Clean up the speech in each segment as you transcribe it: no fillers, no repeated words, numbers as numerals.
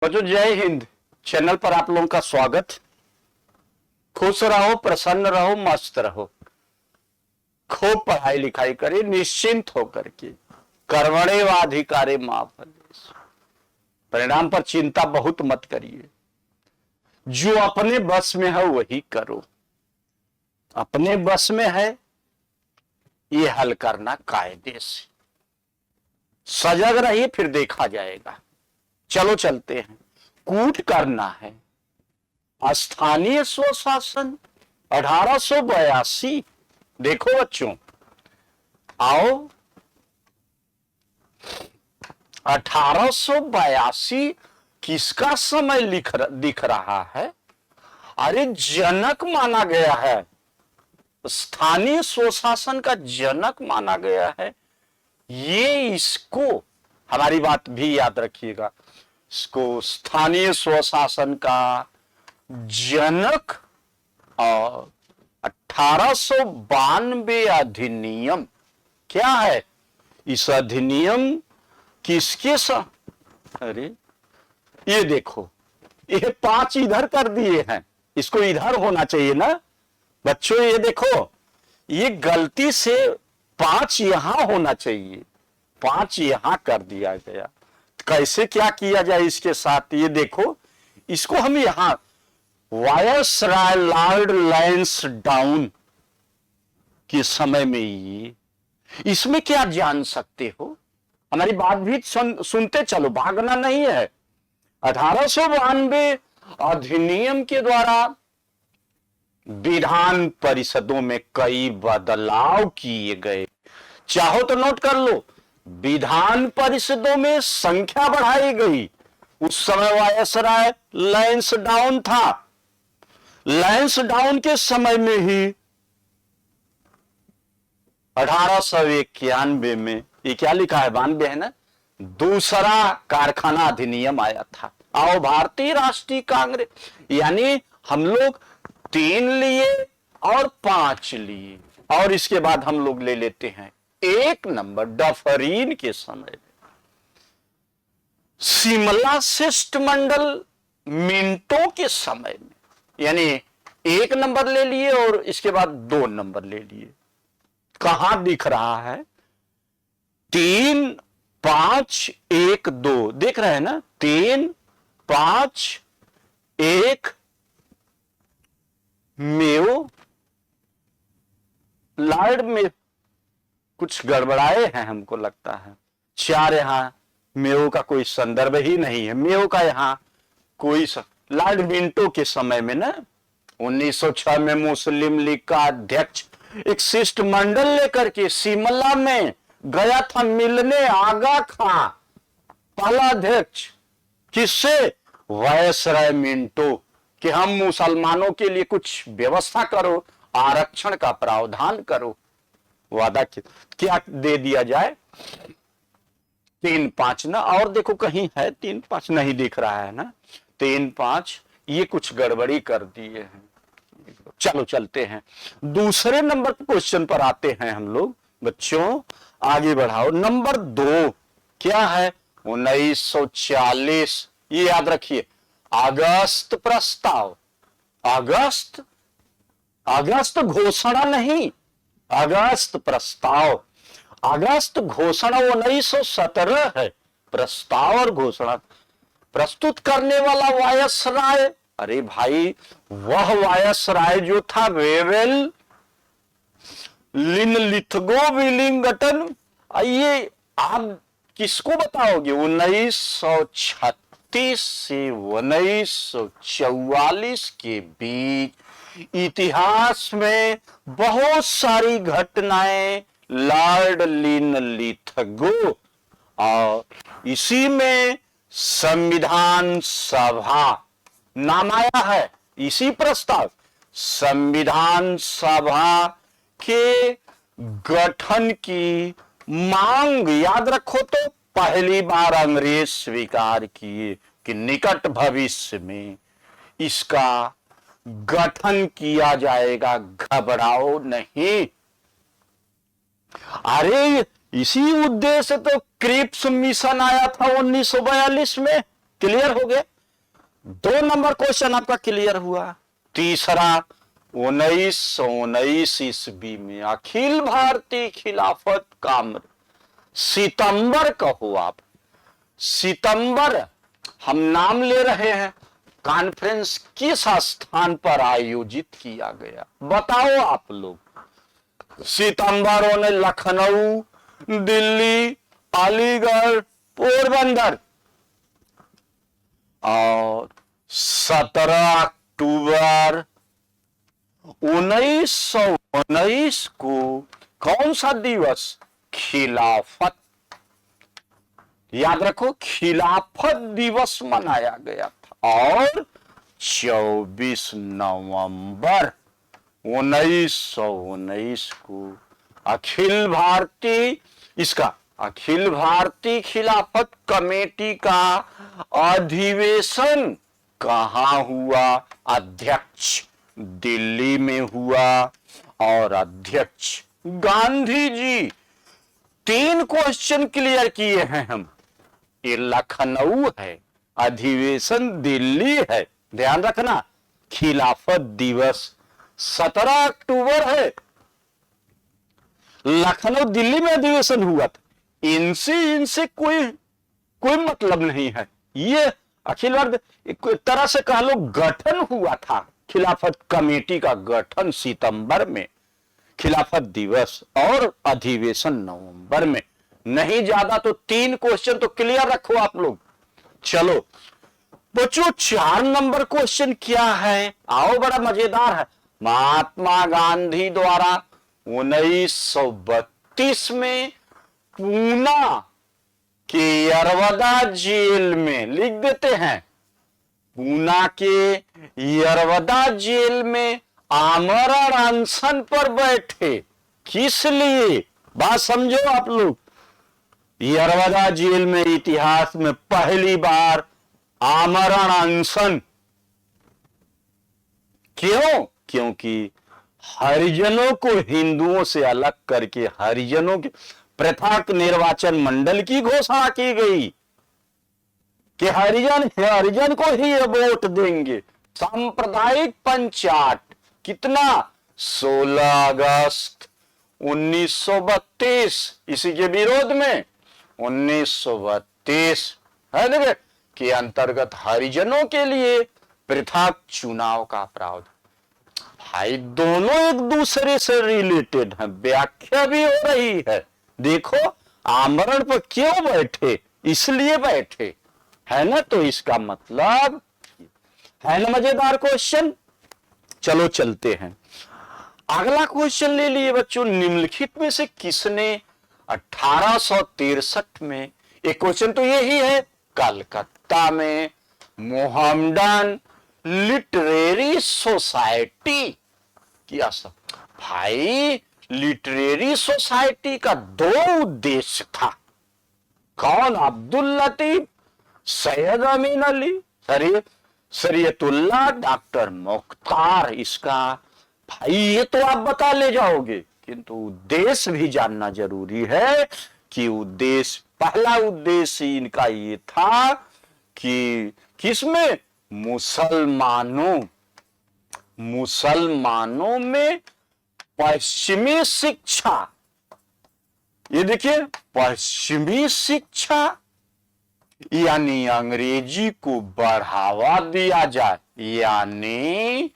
बच्चों जय हिंद। चैनल पर आप लोगों का स्वागत। खुश रहो, प्रसन्न रहो, मस्त रहो, खूब पढ़ाई लिखाई करिए निश्चिंत होकर के। कर्मण्येवाधिकारे मा फलेषु। परिणाम पर चिंता बहुत मत करिए। जो अपने बस में है वही करो। अपने बस में है ये हल करना कायदे से। सजग रहिए, फिर देखा जाएगा। चलो चलते हैं। कूट करना है। स्थानीय स्वशासन 1882। देखो बच्चों, आओ 1882 किसका समय दिख रहा है? अरे जनक माना गया है, स्थानीय स्वशासन का जनक माना गया है ये। इसको हमारी बात भी याद रखिएगा, इसको स्थानीय स्वशासन का जनक और 1892 अधिनियम क्या है? इस अधिनियम किसके अरे ये देखो, ये 5 इधर कर दिए हैं, इसको इधर होना चाहिए ना बच्चों। ये देखो, ये गलती से 5 यहां होना चाहिए, 5 यहां कर दिया गया। कैसे क्या किया जाए इसके साथ? ये देखो, इसको हम यहां वायसराय लॉर्ड लैंसडाउन के समय में ये, इसमें क्या जान सकते हो? हमारी बात भी सुनते चलो, भागना नहीं है। 1892 अधिनियम के द्वारा विधान परिषदों में कई बदलाव किए गए। चाहो तो नोट कर लो, विधान परिषदों में संख्या बढ़ाई गई। उस समय वायसराय लैंसडाउन था। लैंसडाउन के समय में ही 1891 में, ये क्या लिखा है, 92 है ना, दूसरा कारखाना अधिनियम आया था। आओ भारतीय राष्ट्रीय कांग्रेस, यानी हम लोग 3 लिए और 5 लिए, और इसके बाद हम लोग ले लेते हैं 1 नंबर डफरीन के समय। शिमला शिष्टमंडल मिंटो के समय में, यानी 1 नंबर ले लिए और इसके बाद 2 नंबर ले लिए। कहां दिख रहा है? 3, 5, 1, 2 देख रहे हैं ना? 3, 5, 1 मेयो लॉर्ड में कुछ गड़बड़ाए हैं हमको लगता है। 4 यहां मेयो का कोई संदर्भ ही नहीं है। मेयो का यहां कोई लॉर्ड मिंटो के समय में ना, 1906 में मुस्लिम लीग का अध्यक्ष एक शिष्टमंडल लेकर के शिमला में गया था मिलने। आगा खां पहला अध्यक्ष, किससे? वायसराय मिंटो, कि हम मुसलमानों के लिए कुछ व्यवस्था करो, आरक्षण का प्रावधान करो। वादा क्या दे दिया जाए? 3, 5 ना, और देखो कहीं है 3, 5 नहीं दिख रहा है ना। 3, 5 ये कुछ गड़बड़ी कर दिए हैं। चलो चलते हैं, दूसरे नंबर क्वेश्चन पर आते हैं हम लोग। बच्चों आगे बढ़ाओ। नंबर 2 क्या है? 1940, ये याद रखिए, अगस्त प्रस्ताव। अगस्त घोषणा नहीं, अगस्त प्रस्ताव। अगस्त घोषणा 1917 है। प्रस्ताव और घोषणा प्रस्तुत करने वाला वायसराय, अरे भाई वह वायसराय जो था वेवेल लिनलिथगो विलिंगटन। ये आप किसको बताओगे? 1936 से 1944 के बीच इतिहास में बहुत सारी घटनाएं लॉर्ड लिनलिथगो, और इसी में संविधान सभा नाम आया है। इसी प्रस्ताव संविधान सभा के गठन की मांग, याद रखो तो, पहली बार अंग्रेज स्वीकार किए कि निकट भविष्य में इसका गठन किया जाएगा, घबराओ नहीं। अरे इसी उद्देश्य तो क्रिप्स मिशन आया था 1942 में। क्लियर हो गया। 2 नंबर क्वेश्चन आपका क्लियर हुआ। तीसरा, 1919 ईस्वी में अखिल भारतीय खिलाफत कांग्रेस, सितंबर कहो आप, सितंबर हम नाम ले रहे हैं, कॉन्फ्रेंस किस स्थान पर आयोजित किया गया, बताओ आप लोग। सितंबर ने लखनऊ, दिल्ली, अलीगढ़, पोरबंदर। और 17 अक्टूबर 1919 को कौन सा दिवस, खिलाफत, याद रखो खिलाफत दिवस मनाया गया था। और 24 नवंबर 1919 को अखिल भारतीय, इसका अखिल भारतीय खिलाफत कमेटी का अधिवेशन कहां हुआ, अध्यक्ष दिल्ली में हुआ और अध्यक्ष गांधी जी। 3 क्वेश्चन क्लियर किए हैं हम। ये लखनऊ है, अधिवेशन दिल्ली है, ध्यान रखना। खिलाफत दिवस 17 अक्टूबर है, लखनऊ दिल्ली में अधिवेशन हुआ था। इनसे कोई मतलब नहीं है। ये अखिल भारतीय एक तरह से कह लो गठन हुआ था, खिलाफत कमेटी का गठन सितंबर में, खिलाफत दिवस और अधिवेशन नवंबर में। नहीं ज्यादा तो 3 क्वेश्चन तो क्लियर रखो आप लोग। चलो बच्चों 4 नंबर क्वेश्चन क्या है, आओ, बड़ा मजेदार है। महात्मा गांधी द्वारा 1932 में पूना के यरवदा जेल में, लिख देते हैं, पूना के यरवदा जेल में आमरण अनशन पर बैठे। किस लिए, बात समझो आप लोग। यरवदा जेल में इतिहास में पहली बार आमरण अनशन, क्यों? क्योंकि हरिजनों को हिंदुओं से अलग करके हरिजनों की पृथक निर्वाचन मंडल की घोषणा की गई कि हरिजन को ही वोट देंगे। सांप्रदायिक पंचायत, कितना, 16 अगस्त 1932, इसी के विरोध में 1932 है देखे के अंतर्गत हरिजनों के लिए पृथक चुनाव का प्रावधान। भाई दोनों एक दूसरे से रिलेटेड हैं, व्याख्या भी हो रही है। देखो आमरण पर क्यों बैठे, इसलिए बैठे, है ना। तो इसका मतलब है ना मजेदार क्वेश्चन। चलो चलते हैं, अगला क्वेश्चन ले लिए बच्चों। निम्नलिखित में से किसने 1863 में, एक क्वेश्चन तो यही है, कलकत्ता में मोहम्मडन लिटरेरी सोसाइटी किया सब। भाई लिटरेरी सोसाइटी का 2 उद्देश्य था। कौन, अब्दुल लतीफ, सैयद अमीन अली, शरीयतुल्लाह, डॉक्टर मुख्तार। इसका भाई ये तो आप बता ले जाओगे, किंतु उद्देश्य भी जानना जरूरी है कि उद्देश्य, पहला उद्देश्य इनका ये था कि किसमें, मुसलमानों में पश्चिमी शिक्षा। ये देखिए पश्चिमी शिक्षा यानी अंग्रेजी को बढ़ावा दिया जाए, यानी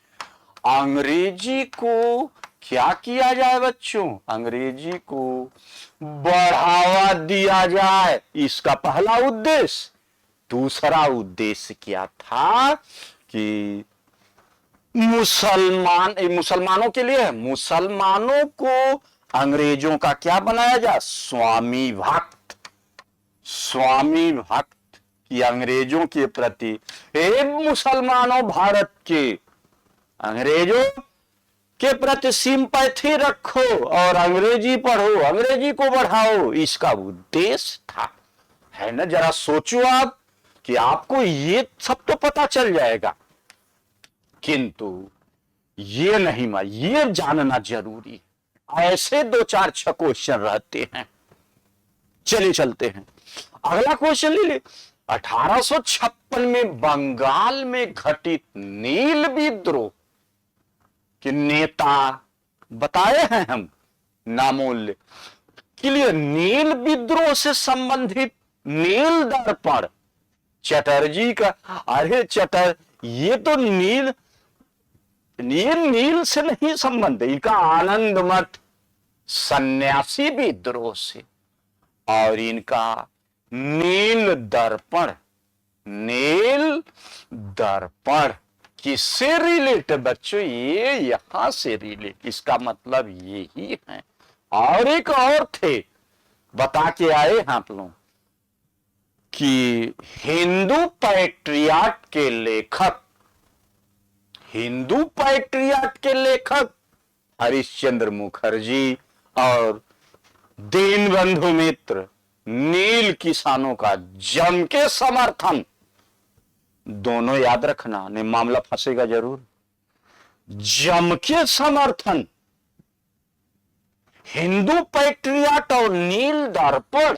अंग्रेजी को क्या किया जाए बच्चों, अंग्रेजी को बढ़ावा दिया जाए, इसका पहला उद्देश्य। दूसरा उद्देश्य क्या था कि मुसलमानों के लिए, मुसलमानों को अंग्रेजों का क्या बनाया जाए, स्वामी भक्त कि अंग्रेजों के प्रति, मुसलमानों भारत के अंग्रेजों के प्रति सिंपैथी रखो और अंग्रेजी पढ़ो, अंग्रेजी को बढ़ाओ, इसका उद्देश्य था। है ना, जरा सोचो आप कि आपको ये सब तो पता चल जाएगा, किंतु ये नहीं, ये जानना जरूरी है। ऐसे 2-4-6 क्वेश्चन रहते हैं। चलिए चलते हैं, अगला क्वेश्चन ले ले। 1856 में बंगाल में घटित नील विद्रोह के नेता बताए हैं हम, नामोल्लेख। क्लियर। नील विद्रोह से संबंधित नील दर्पण चटर्जी का। अरे चटर, ये तो नील नील से नहीं संबंध है, इनका आनंद मठ सन्यासी विद्रोह से। और इनका नील दर्पण, नील दर्पण किससे रिलेटेड बच्चों? ये यहां से रिलेट, इसका मतलब यही है। और एक और थे, बता के आए हैं आप लोग कि हिंदू पैट्रियाट के लेखक, हिंदू पैट्रियाट के लेखक हरिश्चंद्र मुखर्जी और दीनबंधु मित्र नील किसानों का जम के समर्थन। दोनों याद रखना, नहीं मामला फंसेगा जरूर। जम के समर्थन, हिंदू पैट्रियाट और नील दर्पण।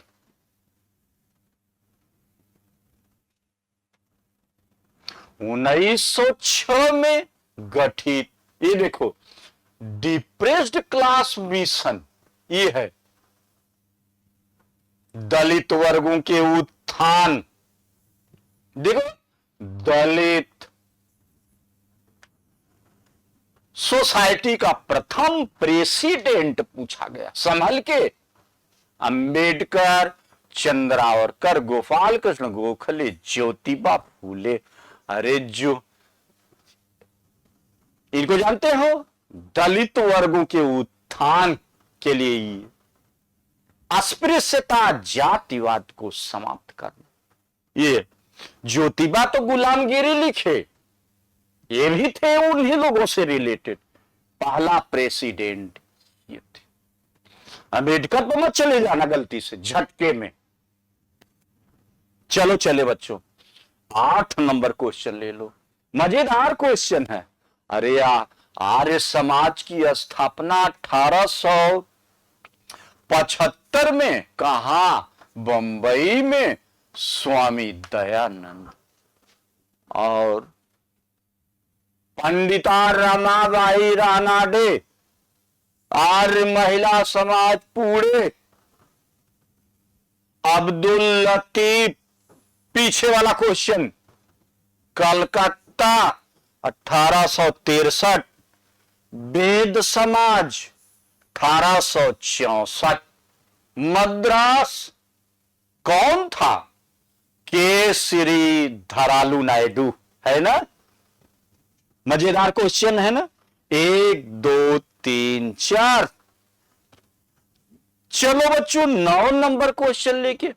उन्नीस सौ 6 में गठित, ये देखो, डिप्रेस्ड क्लास मिशन, ये है दलित वर्गों के उत्थान। देखो, दलित सोसाइटी का प्रथम प्रेसिडेंट पूछा गया, संभल के। अंबेडकर, चंद्रावरकर, गोपाल कृष्ण गोखले, ज्योतिबा फूले। अरे जो इनको जानते हो, दलित वर्गों के उत्थान के लिए अस्पृश्यता, जातिवाद को समाप्त करना। ये ज्योतिबा तो गुलामगिरी लिखे, ये भी थे उन्हीं लोगों से रिलेटेड। पहला प्रेसिडेंट ये थे। अंबेडकर तो मत चले जाना गलती से झटके में। चलो चले बच्चों, 8 नंबर क्वेश्चन ले लो, मजेदार क्वेश्चन है। अरे आर्य समाज की स्थापना 1875 में कहा? बंबई में स्वामी दयानंद। और पंडिता रमाबाई रानाडे, आर्य महिला समाज पुणे, अब्दुल लतीफ, पीछे वाला क्वेश्चन, कलकत्ता 1863, वेद समाज 1864, मद्रास कौन था? के श्री धरालू नायडू, है ना? मजेदार क्वेश्चन है ना? 1 2 3 4। चलो बच्चों, 9 नंबर क्वेश्चन लेके,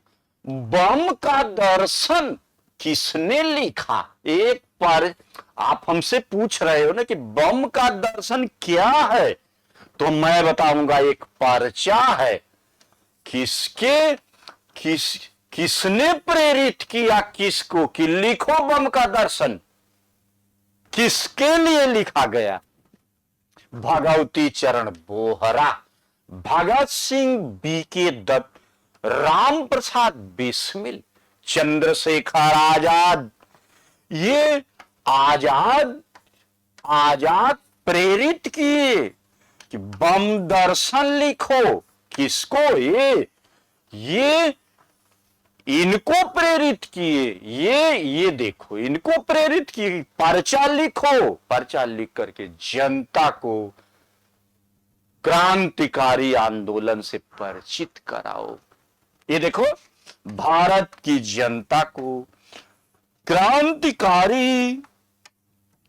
बम का दर्शन किसने लिखा? एक पर आप हमसे पूछ रहे हो ना कि बम का दर्शन क्या है, तो मैं बताऊंगा एक पर्चा है। किसने प्रेरित किया किसको कि लिखो बम का दर्शन? किसके लिए लिखा गया? भगवती चरण बोहरा, भगत सिंह, बीके दत्त, राम प्रसाद बिस्मिल, चंद्रशेखर आजाद। ये आजाद प्रेरित किए कि बम दर्शन लिखो। किसको? ये इनको प्रेरित किए। ये देखो, इनको प्रेरित किए, पर्चा लिखो, पर्चा लिख करके जनता को क्रांतिकारी आंदोलन से परिचित कराओ। ये देखो, भारत की जनता को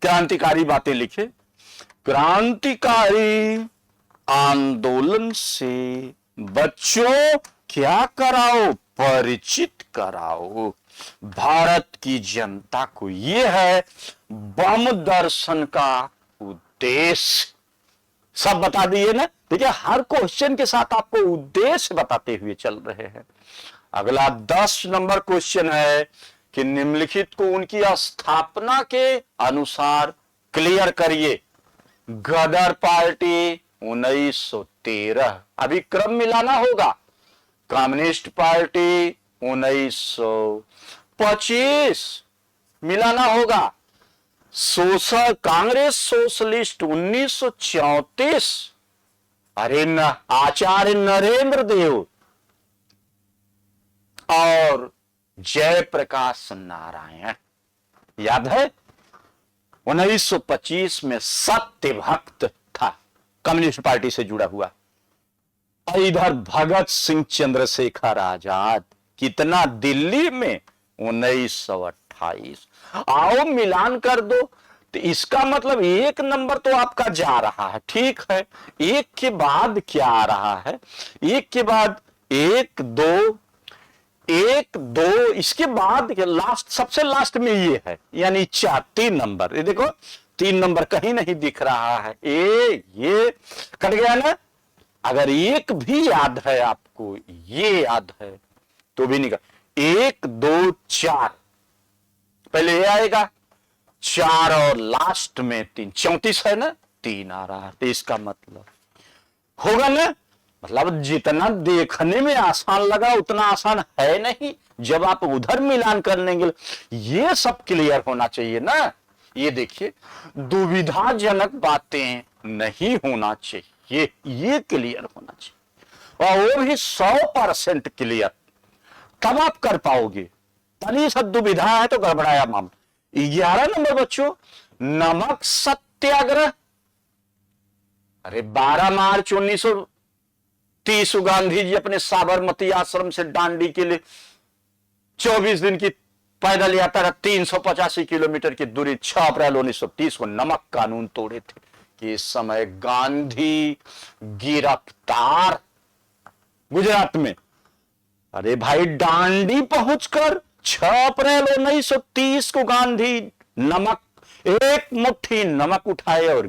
क्रांतिकारी बातें लिखे, क्रांतिकारी आंदोलन से बच्चों क्या कराओ? परिचित कराओ भारत की जनता को। यह है बम दर्शन का उद्देश्य। सब बता दिए ना? देखिए, हर क्वेश्चन के साथ आपको उद्देश्य बताते हुए चल रहे हैं। अगला 10 नंबर क्वेश्चन है कि निम्नलिखित को उनकी स्थापना के अनुसार क्लियर करिए। गदर पार्टी 1913, अभी क्रम मिलाना होगा। कम्युनिस्ट पार्टी 1900, 25 मिलाना होगा। कांग्रेस सोशलिस्ट 1934, अरे न आचार्य नरेंद्र देव और जयप्रकाश नारायण, याद है? 1925 में सत्य भक्त था, कम्युनिस्ट पार्टी से जुड़ा हुआ। और इधर भगत सिंह चंद्रशेखर आजाद, कितना? दिल्ली में 1928। आओ मिलान कर दो, तो इसका मतलब एक नंबर तो आपका जा रहा है, ठीक है। एक के बाद क्या आ रहा है? एक के बाद एक दो, एक दो, इसके बाद लास्ट, सबसे लास्ट में ये है, यानी 3 नंबर। ये देखो 3 नंबर कहीं नहीं दिख रहा है, ये कट गया ना। अगर एक भी याद है आपको, ये याद है तो भी निकल। 1 2 4, पहले ये आएगा 4 और लास्ट में 3, 34 है ना, 3 आ रहा है। तो इसका मतलब होगा ना, मतलब जितना देखने में आसान लगा उतना आसान है नहीं। जब आप उधर मिलान करने के लिए ये सब क्लियर होना चाहिए ना। ये देखिए, दुविधाजनक बातें नहीं होना चाहिए, ये क्लियर होना चाहिए, और वो भी 100% क्लियर, तब आप कर पाओगे। तनी सा दुविधा है तो गड़बड़ाया मामला। 11 नंबर बच्चों, नमक सत्याग्रह। अरे 12 मार्च 1930 गांधी जी अपने साबरमती आश्रम से दांडी के लिए 24 दिन की पैदल यात्रा, 385 किलोमीटर की दूरी, 6 अप्रैल 1930 को नमक कानून तोड़े थे। कि इस समय गांधी गिरफ्तार गुजरात में। अरे भाई, दांडी पहुंचकर 6 अप्रैल 1930 को गांधी नमक, एक मुट्ठी नमक उठाए और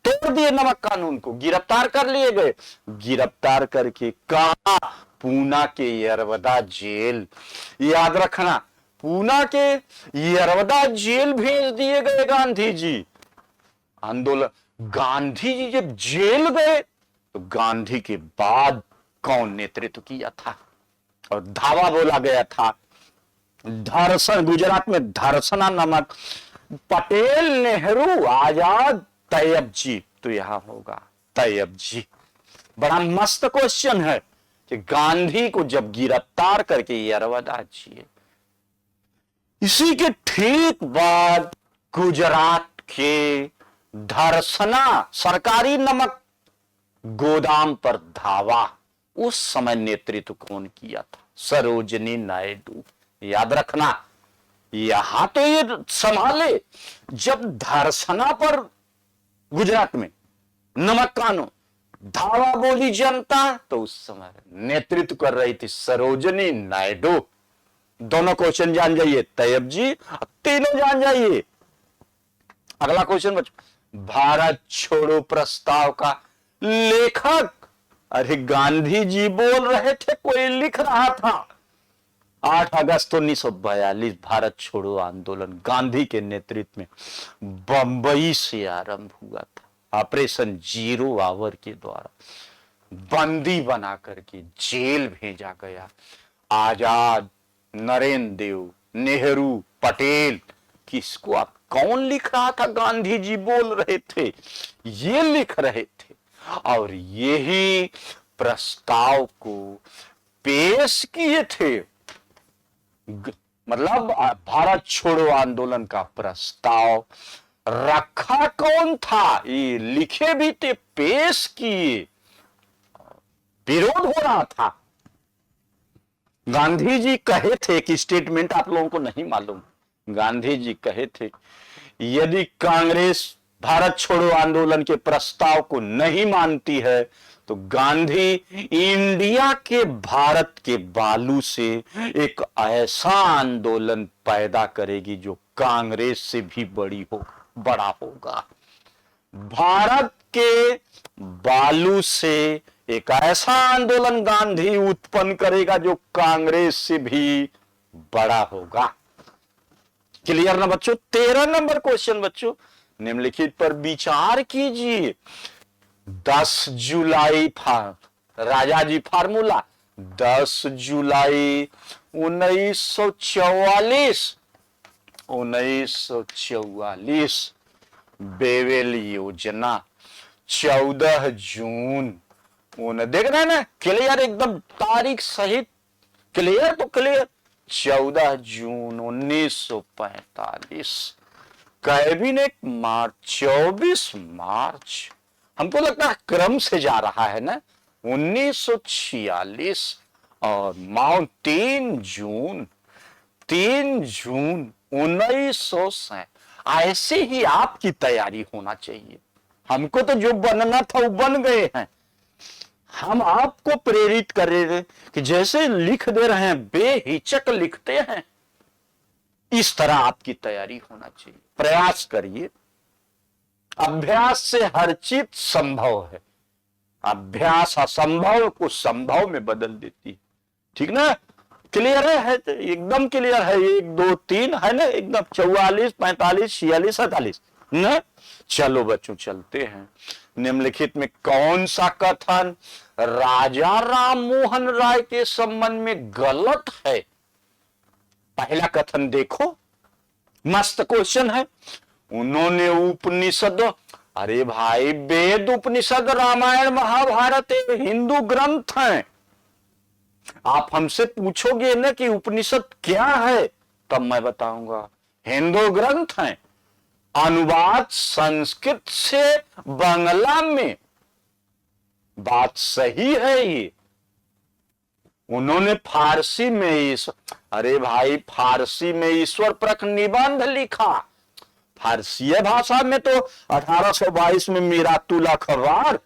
तोड़ दिए नमक कानून को, गिरफ्तार कर लिए गए। गिरफ्तार करके कहा? पूना के यरवदा जेल। याद रखना, पूना के यरवदा जेल भेज दिए गए गांधी जी। आंदोलन, गांधी जी जब जेल गए तो गांधी के बाद कौन नेतृत्व किया था और धावा बोला गया था? धर्षण, गुजरात में धर्षणा नमक, पटेल, नेहरू, आजाद, तैयब जी। तो यहां होगा तैयब जी। बड़ा मस्त क्वेश्चन है कि गांधी को जब गिरफ्तार करके यरवदा जी, इसी के ठीक बाद गुजरात के धर्षणा सरकारी नमक गोदाम पर धावा। उस समय नेतृत्व कौन किया था? सरोजनी नायडू। याद रखना, यहां तो ये संभाले, जब धर्षणा पर गुजरात में नमक कानून धावा बोली जनता, तो उस समय नेतृत्व कर रही थी सरोजनी नायडू। दोनों क्वेश्चन जान जाइए, तैयब जी, तीनों जान जाइए। अगला क्वेश्चन बच्चों, भारत छोड़ो प्रस्ताव का लेखक। अरे गांधी जी बोल रहे थे, कोई लिख रहा था। 8 अगस्त 1942 भारत छोड़ो आंदोलन गांधी के नेतृत्व में बंबई से आरंभ हुआ था। ऑपरेशन 0 आवर के द्वारा बंदी बना करके जेल भेजा गया। आजाद, नरेंद्र देव, नेहरू, पटेल, किसको आप, कौन लिख रहा था? गांधी जी बोल रहे थे, ये लिख रहे थे, और यही प्रस्ताव को पेश किए थे। मतलब भारत छोड़ो आंदोलन का प्रस्ताव रखा कौन था? ये लिखे भी थे, पेश किए, विरोध हो रहा था। गांधी जी कहे थे कि स्टेटमेंट आप लोगों को नहीं मालूम, गांधी जी कहे थे यदि कांग्रेस भारत छोड़ो आंदोलन के प्रस्ताव को नहीं मानती है तो गांधी इंडिया के भारत के बालू से एक ऐसा आंदोलन पैदा करेगी जो कांग्रेस से भी बड़ा होगा। भारत के बालू से एक ऐसा आंदोलन गांधी उत्पन्न करेगा जो कांग्रेस से भी बड़ा होगा। क्लियर ना बच्चों? 13 नंबर क्वेश्चन बच्चों, निम्नलिखित पर विचार कीजिए। 10 जुलाई राजा जी फार्मूला, 10 जुलाई 1944 1944 बेवेल योजना 14 जून देख रहे हैं ना, क्लियर एकदम तारीख सहित, क्लियर तो क्लियर। 14 जून 1945 कैबिनेट मार्च 24 मार्च, हमको लगता है क्रम से जा रहा है ना, 1946 और माउंट 3 जून 1900। ऐसे ही आपकी तैयारी होना चाहिए। हमको तो जो बनना था वो बन गए हैं। हम आपको प्रेरित कर रहे थे कि जैसे लिख दे रहे हैं, बेहिचक लिखते हैं, इस तरह आपकी तैयारी होना चाहिए। प्रयास करिए। अभ्यास से हर चीज संभव है। अभ्यास असंभव को संभव में बदल देती है। ठीक ना? क्लियर है तो एकदम क्लियर है। 1 2 3 है ना, एकदम 44 45 46 47 ना। चलो बच्चों चलते हैं। निम्नलिखित में कौन सा कथन राजा राम मोहन राय के संबंध में गलत है? पहला कथन देखो, मस्त क्वेश्चन है। उन्होंने उपनिषद, अरे भाई वेद उपनिषद रामायण महाभारत हिंदू ग्रंथ हैं। आप हमसे पूछोगे ना कि उपनिषद क्या है, तब मैं बताऊंगा हिंदू ग्रंथ हैं। अनुवाद संस्कृत से बांग्ला में, बात सही है ये। उन्होंने फारसी में अरे भाई फारसी में ईश्वर परक निबंध लिखा। फारसी भाषा में तो 1822 में मीरातुल अखबार।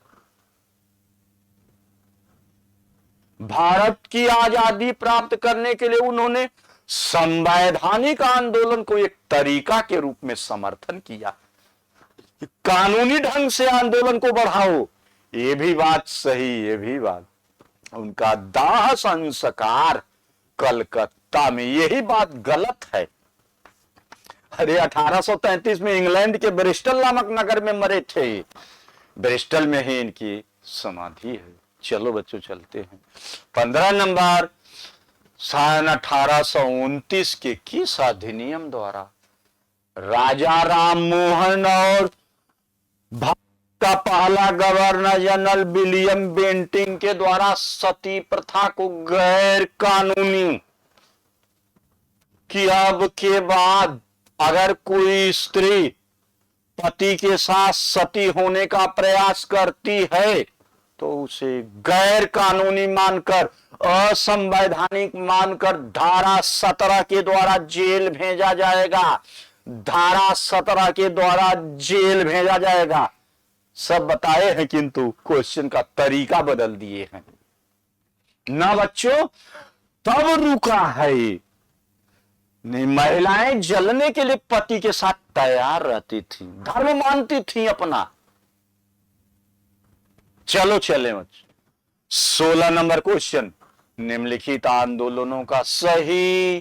भारत की आजादी प्राप्त करने के लिए उन्होंने संवैधानिक आंदोलन को एक तरीका के रूप में समर्थन किया। कानूनी ढंग से आंदोलन को बढ़ाओ, ये भी बात सही, ये भी बात। उनका दाह संस्कार कलकत्ता में, यही बात गलत है। अरे 1833 में इंग्लैंड के ब्रिस्टल नामक नगर में मरे थे। ब्रिस्टल में ही इनकी समाधि है। चलो बच्चों चलते हैं। 15 नंबर, सन 1829 के किस अधिनियम द्वारा राजा राम मोहन और भारत का पहला गवर्नर जनरल विलियम बेंटिंग के द्वारा सती प्रथा को गैर कानूनी कि अब के बाद अगर कोई स्त्री पति के साथ सती होने का प्रयास करती है तो उसे गैर कानूनी मानकर, असंवैधानिक मानकर धारा 17 के द्वारा जेल भेजा जाएगा। धारा 17 के द्वारा जेल भेजा जाएगा। सब बताए हैं, किंतु क्वेश्चन का तरीका बदल दिए हैं ना बच्चों। तब रुका है ये। नहीं, महिलाएं जलने के लिए पति के साथ तैयार रहती थी, धर्म मानती थी अपना। चलो चले बच्चों। 16 नंबर क्वेश्चन, निम्नलिखित आंदोलनों का सही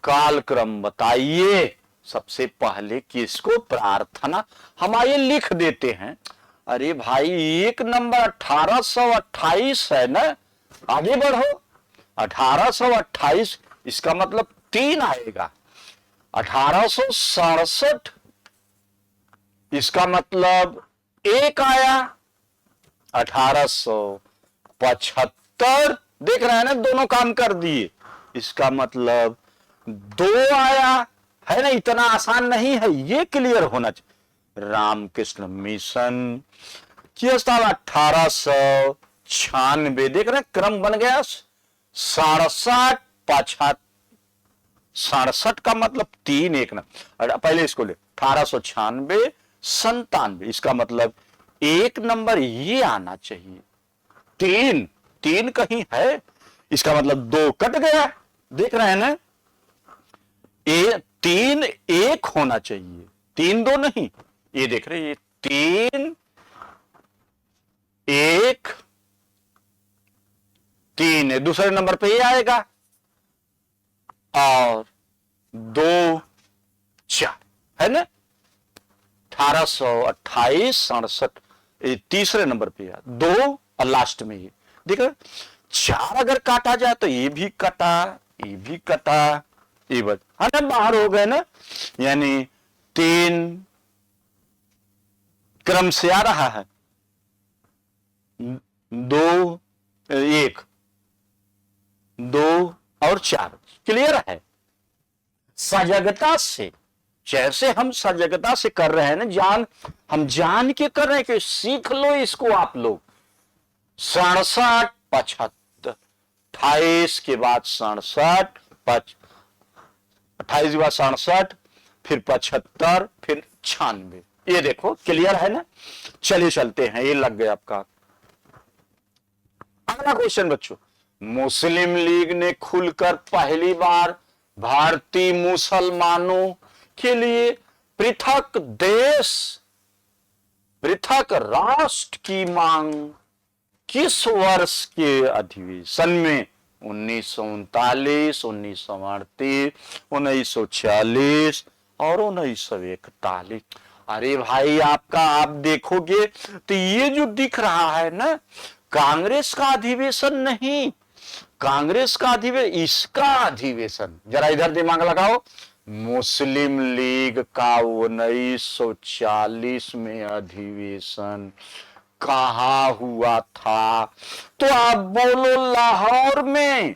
कालक्रम बताइए। सबसे पहले किसको प्रार्थना, हम आइए लिख देते हैं। अरे भाई 1 नंबर 1828 है ना, आगे बढ़ो। 1828 इसका मतलब 3 आएगा। 1867 इसका मतलब 1 आया। 1875 देख रहे हैं ना, दोनों काम कर दिए, इसका मतलब 2 आया है ना। इतना आसान नहीं है, ये क्लियर होना चाहिए। रामकृष्ण मिशन की स्थान 1896, देख रहे हैं क्रम बन गया। 67 65 67 का मतलब 3 1 ना, पहले इसको ले। 1896 97 इसका मतलब 1 नंबर ये आना चाहिए। 3 कहीं है, इसका मतलब 2 कट गया। देख रहे हैं ना, 3 1 होना चाहिए, 3 2 नहीं। ये देख रहे हैं, ये 3 1 3 है, दूसरे नंबर पे ये आएगा, और 2 4 है ना। 1828 67 तीसरे नंबर पे है, 2 और लास्ट में ये देख रहे। 4 अगर काटा जाए तो ये भी कटा, ये भी कटा, ये बच, है ना, बाहर हो गए ना। यानी 3 क्रम से आ रहा है, 2 1 2 और 4। क्लियर है। सजगता से, जैसे हम सजगता से कर रहे हैं ना, हम जान के कर रहे हैं कि सीख लो इसको आप लोग। 67 75, 28 के बाद 67, 28 के बाद 67, फिर 75, फिर 96। ये देखो क्लियर है ना। चलिए चलते हैं, ये लग गया आपका। अगला क्वेश्चन बच्चों, मुस्लिम लीग ने खुलकर पहली बार भारतीय मुसलमानों के लिए पृथक देश, पृथक राष्ट्र की मांग किस वर्ष के अधिवेशन में? 1939, 1938, 1940 और 1941। अरे भाई आपका, आप देखोगे तो ये जो दिख रहा है ना, कांग्रेस का अधिवेशन नहीं, कांग्रेस का अधिवेशन, इसका अधिवेशन। जरा इधर दिमाग लगाओ। मुस्लिम लीग का 1940 में अधिवेशन कहां हुआ था? तो आप बोलो लाहौर में।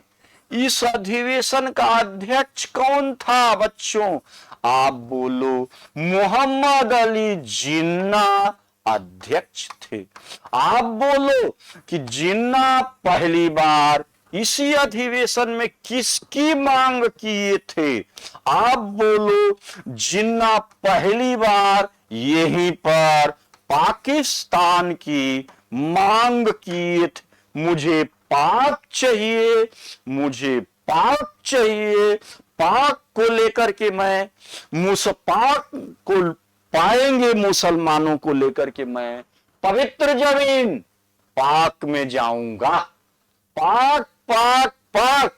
इस अधिवेशन का अध्यक्ष कौन था बच्चों? आप बोलो मोहम्मद अली जिन्ना अध्यक्ष थे। आप बोलो कि जिन्ना पहली बार इसी अधिवेशन में किसकी मांग किए थे? आप बोलो जिन्ना पहली बार यहीं पर पाकिस्तान की मांग किए थे। मुझे पाक चाहिए, मुझे पाक चाहिए, पाक को लेकर के मैं पाक को पाएंगे, मुसलमानों को लेकर के मैं पवित्र जमीन पाक में जाऊंगा। पाक पाक पाक,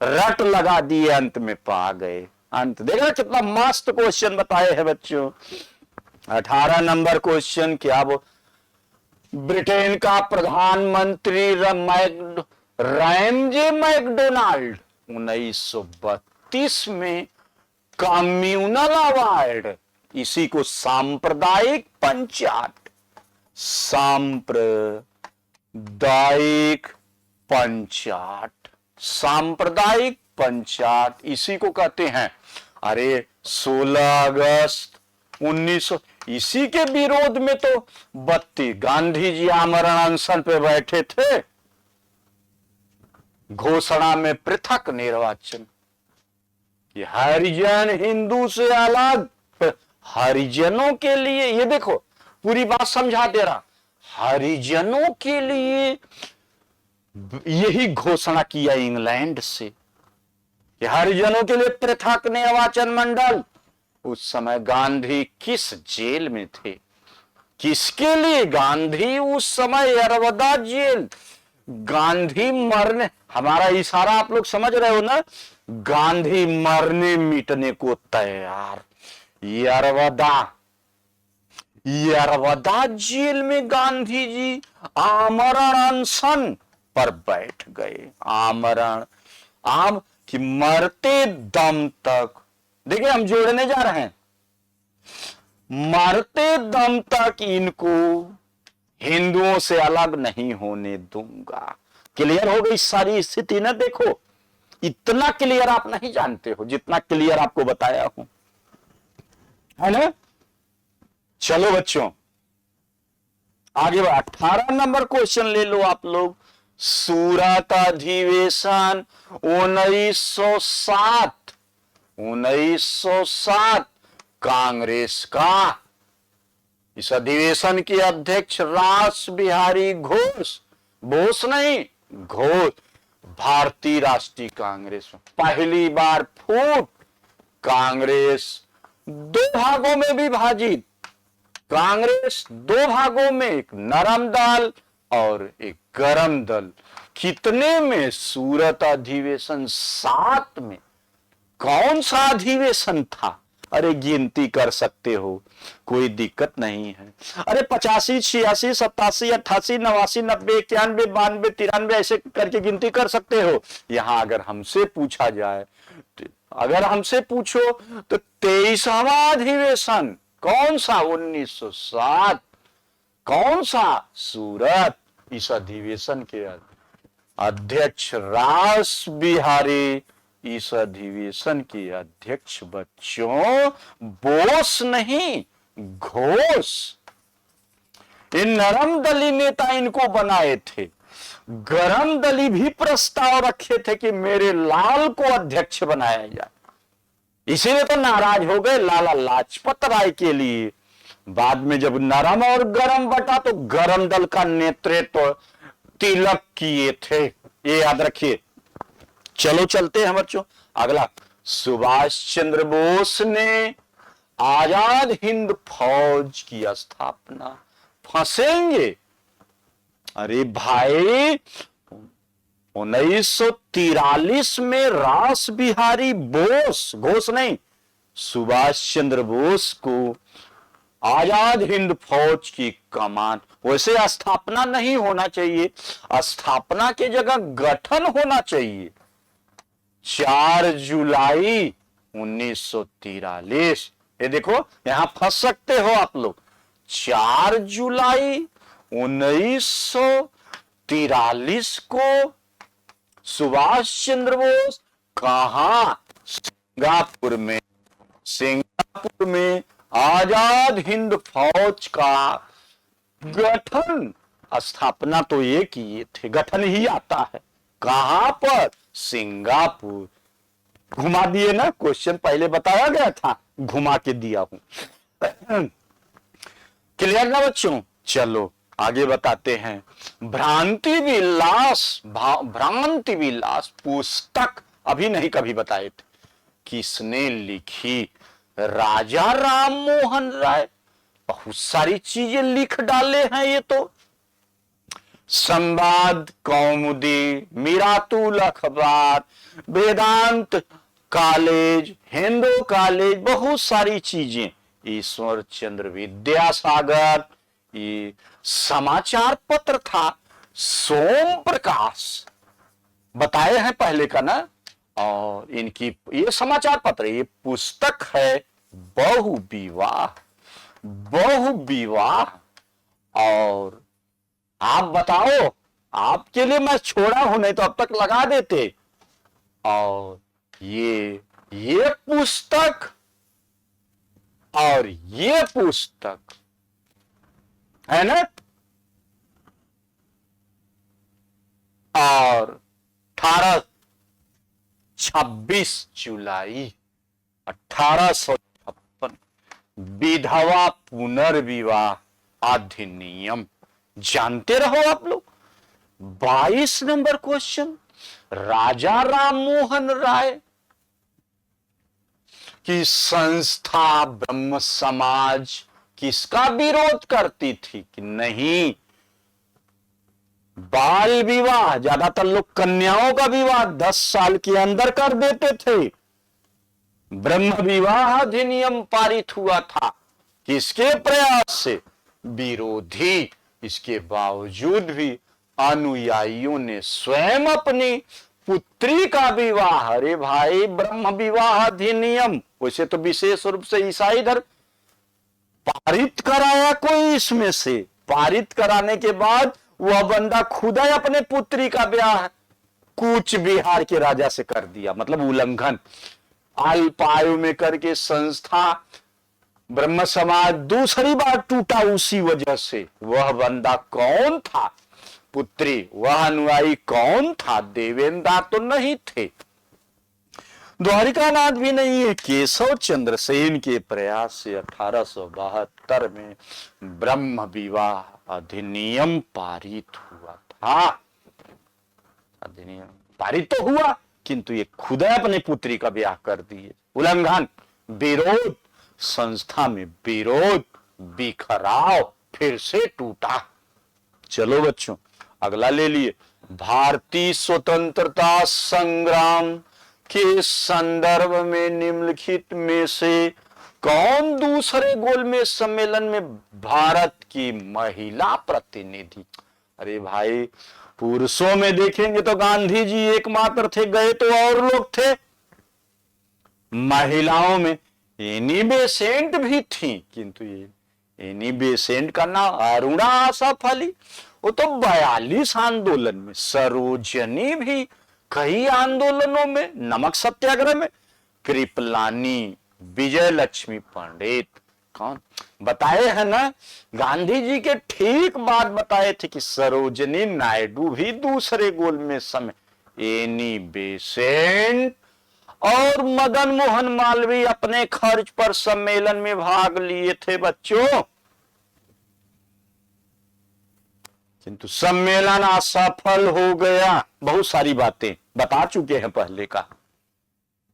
रट लगा दिए, अंत में पा गए। अंत देखा कितना मस्त क्वेश्चन बताए हैं बच्चों। 18 नंबर क्वेश्चन क्या? वो ब्रिटेन का प्रधानमंत्री रैमजे मैकडोनाल्ड 1932 में कम्युनल अवार्ड, इसी को सांप्रदायिक पंचायत, सांप्रदायिक पंचायत, सांप्रदायिक पंचायत इसी को कहते हैं। अरे 16 अगस्त 1900, इसी के विरोध में तो गांधी जी आमरण अनशन पे बैठे थे। घोषणा में पृथक निर्वाचन, कि हरिजन हिंदू से अलग, हरिजनों के लिए, ये देखो पूरी बात समझा दे रहा, हरिजनों के लिए यही घोषणा किया इंग्लैंड से कि हरिजनों के लिए पृथक निर्वाचन मंडल। उस समय गांधी किस जेल में थे? किसके लिए? गांधी उस समय यरवदा जेल, गांधी मरने, हमारा इशारा आप लोग समझ रहे हो ना, गांधी मरने मिटने को तैयार। यरवदा जेल में गांधी जी आमरण अनशन पर बैठ गए। आमरण कि मरते दम तक, देखिए हम जोड़ने जा रहे हैं, मरते दम तक इनको हिंदुओं से अलग नहीं होने दूंगा। क्लियर हो गई सारी स्थिति ना? देखो इतना क्लियर आप नहीं जानते हो जितना क्लियर आपको बताया हूं, है ना? चलो बच्चों आगे 18 नंबर क्वेश्चन ले लो आप लोग। सूरत अधिवेशन 1907 कांग्रेस का, इस अधिवेशन के अध्यक्ष रास बिहारी घोष, बोस नहीं घोष, भारतीय राष्ट्रीय कांग्रेस में पहली बार फूट। कांग्रेस 2 भागों में विभाजित, कांग्रेस 2 भागों में, एक नरम दल और एक गरम दल। कितने में? सूरत अधिवेशन 7 में। कौन सा अधिवेशन था? अरे गिनती कर सकते हो, कोई दिक्कत नहीं है। अरे 85, 86, 87, 88, 89, 90, 91, 92, 93 ऐसे करके गिनती कर सकते हो। यहां अगर हमसे पूछा जाए, अगर हमसे पूछो तो 23वां अधिवेशन कौन सा? 1907। कौन सा? सूरत। इस अधिवेशन के अध्यक्ष रास बिहारी, इस अधिवेशन के अध्यक्ष बच्चों बोस नहीं, घोष। इन नरम दली नेता इनको बनाए थे। गरम दली भी प्रस्ताव रखे थे कि मेरे लाल को अध्यक्ष बनाया जाए, इसीलिए तो नाराज हो गए लाला लाजपत राय के लिए। बाद में जब नरम और गरम बटा तो गरम दल का नेतृत्व तिलक किए थे, ये याद रखिए। चलो चलते हैं बच्चों अगला। सुभाष चंद्र बोस ने आजाद हिंद फौज की स्थापना। फंसेंगे? अरे भाई 1943 में रास बिहारी बोस, घोष नहीं, सुभाष चंद्र बोस को आजाद हिंद फौज की कमान। वैसे स्थापना नहीं होना चाहिए, स्थापना की जगह गठन होना चाहिए। 4 जुलाई 1943, ये देखो यहां फंस सकते हो आप लोग। 4 जुलाई 1943 को सुभाष चंद्र बोस कहां? सिंगापुर में आजाद हिंद फौज का गठन, स्थापना तो ये किए थे, गठन ही आता है। कहां पर? सिंगापुर। घुमा दिए ना, क्वेश्चन पहले बताया गया था, घुमा के दिया हूं। क्लियर ना बच्चों? चलो आगे बताते हैं। भ्रांति विलास पुस्तक अभी नहीं कभी बताए थे, किसने लिखी? राजा राम मोहन राय। बहुत सारी चीजें लिख डाले हैं ये तो। संवाद कौमुदी, मिरातुल अखबार, वेदांत कॉलेज, हिंदू कॉलेज, बहुत सारी चीजें। ईश्वर चंद्र विद्यासागर, ये समाचार पत्र था। सोम प्रकाश बताए हैं पहले का ना। और इनकी ये समाचार पत्र, ये पुस्तक है बहुविवाह। और आप बताओ, आपके लिए मैं छोड़ा हूं, नहीं तो अब तक लगा देते। और ये पुस्तक और ये पुस्तक है ना। और 26 जुलाई 1856 विधवा पुनर्विवाह अधिनियम। जानते रहो आप लोग। 22 नंबर क्वेश्चन, राजा राम मोहन राय की संस्था ब्रह्म समाज किसका विरोध करती थी? कि नहीं, बाल विवाह, ज्यादातर लोग कन्याओं का विवाह 10 साल के अंदर कर देते थे। ब्रह्म विवाह अधिनियम पारित हुआ था, किसके प्रयास से? विरोधी। इसके बावजूद भी अनुयायियों ने स्वयं अपनी पुत्री का विवाह, अरे भाई ब्रह्म विवाह अधिनियम, वैसे तो विशेष रूप से ईसाई धर्म पारित कराया, कोई इसमें से पारित कराने के बाद वह बंदा खुद ही अपने पुत्री का ब्याह कूच बिहार के राजा से कर दिया, मतलब उल्लंघन। अल्पायु में करके संस्था ब्रह्म समाज दूसरी बार टूटा उसी वजह से। वह बंदा कौन था? पुत्री। वह अनुयायी कौन था? देवेंद्र तो नहीं थे, द्वारिकानाथ भी नहीं है। केशव चंद्र सेन के प्रयास से 1872 में ब्रह्म विवाह अधिनियम पारित हुआ था। अधिनियम पारित तो हुआ, किंतु ये खुद अपने पुत्री का ब्याह कर दिए। उल्लंघन, विरोध, संस्था में विरोध, बिखराव, फिर से टूटा। चलो बच्चों अगला ले लिए। भारतीय स्वतंत्रता संग्राम के संदर्भ में निम्नलिखित में से कौन दूसरे गोलमेज सम्मेलन में भारत की महिला प्रतिनिधि? अरे भाई, पुरुषों में देखेंगे तो गांधी जी एकमात्र थे, गए तो और लोग थे। महिलाओं में एनी बेसेंट भी थी, किंतु ये एनी बेसेंट का नाम अरुणा आसफ अली, वो तो 42 आंदोलन में, सरोजनी भी कई आंदोलनों में, नमक सत्याग्रह में, कृपलानी, विजय लक्ष्मी पंडित, कौन बताए हैं ना, गांधी जी के ठीक बाद बताए थे कि सरोजनी नायडू भी दूसरे गोल में समय, एनी बेसेंट और मदन मोहन मालवीय अपने खर्च पर सम्मेलन में भाग लिए थे बच्चों। किंतु सम्मेलन असफल हो गया। बहुत सारी बातें बता चुके हैं पहले का,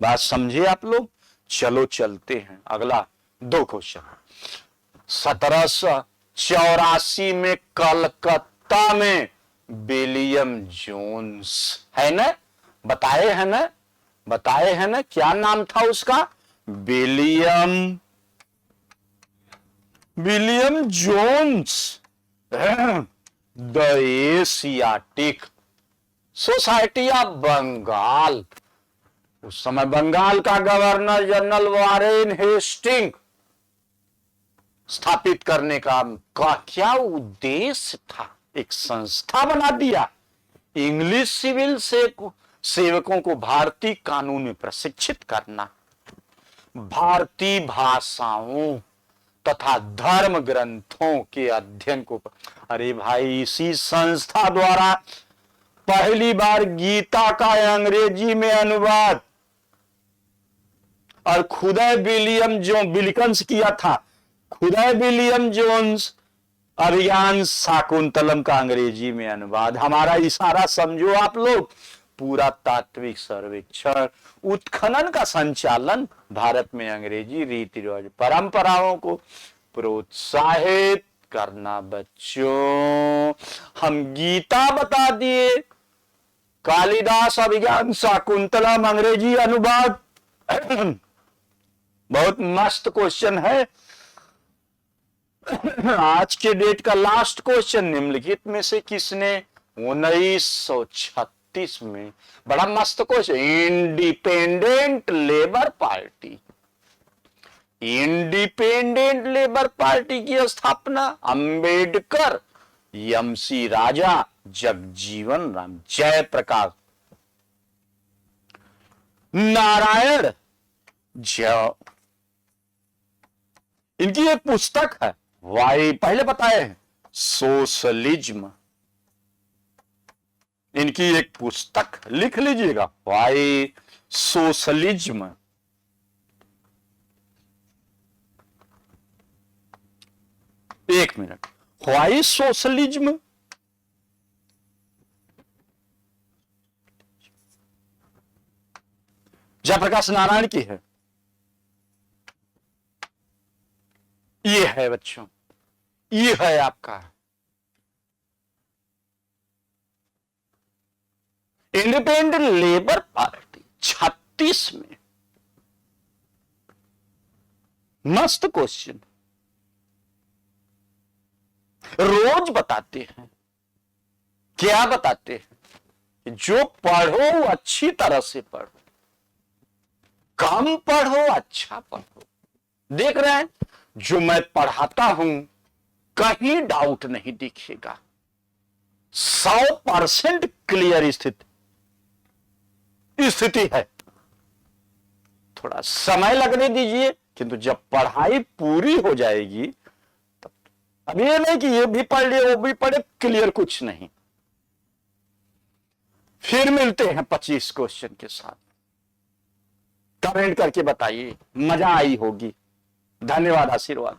बात समझे आप लोग। चलो चलते हैं अगला 2 क्वेश्चन। 1784 में कलकत्ता में विलियम जोन्स, है ना, बताए हैं ना, बताए हैं ना, क्या नाम था उसका? William Jones. The Asiatic Society of Bengal, उस समय बंगाल का गवर्नर जनरल वारेन हेस्टिंग स्थापित करने का क्या उद्देश्य था? एक संस्था बना दिया, इंग्लिश सिविल सेवकों को भारतीय कानून में प्रशिक्षित करना, भारतीय भाषाओं तथा धर्म ग्रंथों के अध्ययन को। अरे भाई, इसी संस्था द्वारा पहली बार गीता का अंग्रेजी में अनुवाद और खुदा विलियम विलिकंस किया था। खुदा विलियम जोन्स अभियान शाकुंतलम का अंग्रेजी में अनुवाद। हमारा इशारा समझो आप लोग, पूरा तात्विक सर्वेक्षण, उत्खनन का संचालन, भारत में अंग्रेजी रीति रिवाज परंपराओं को प्रोत्साहित करना। बच्चों, हम गीता बता दिए, कालिदास अभिज्ञान शाकुंतलम अंग्रेजी अनुवाद। बहुत मस्त क्वेश्चन है। आज के डेट का लास्ट क्वेश्चन, निम्नलिखित में से किसने 1936 में, बड़ा मस्त question, independent labour party, independent labour party की स्थापना अंबेडकर, एमसी राजा, जगजीवन राम, जयप्रकाश नारायण झा। इनकी एक पुस्तक है, वाई, पहले बताए हैं, सोशलिज्म। इनकी एक पुस्तक लिख लीजिएगा, वाई सोशलिज्म। एक minute, why socialism, Jayaprakash Narayan की है। ये है बच्चों, ये है आपका इंडिपेंडेंट लेबर पार्टी 36 में। मस्त क्वेश्चन, रोज बताते हैं। क्या बताते हैं? जो पढ़ो अच्छी तरह से पढ़ो, कम पढ़ो अच्छा पढ़ो। देख रहे हैं, जो मैं पढ़ाता हूं कहीं डाउट नहीं दिखेगा, 100% क्लियर स्थिति है। थोड़ा समय लगने दीजिए, किंतु जब पढ़ाई पूरी हो जाएगी तब, अब ये नहीं कि ये भी पढ़ लिए वो भी पढ़े, क्लियर कुछ नहीं। फिर मिलते हैं 25 क्वेश्चन के साथ। कमेंट करके बताइए, मजा आई होगी। धन्यवाद, आशीर्वाद।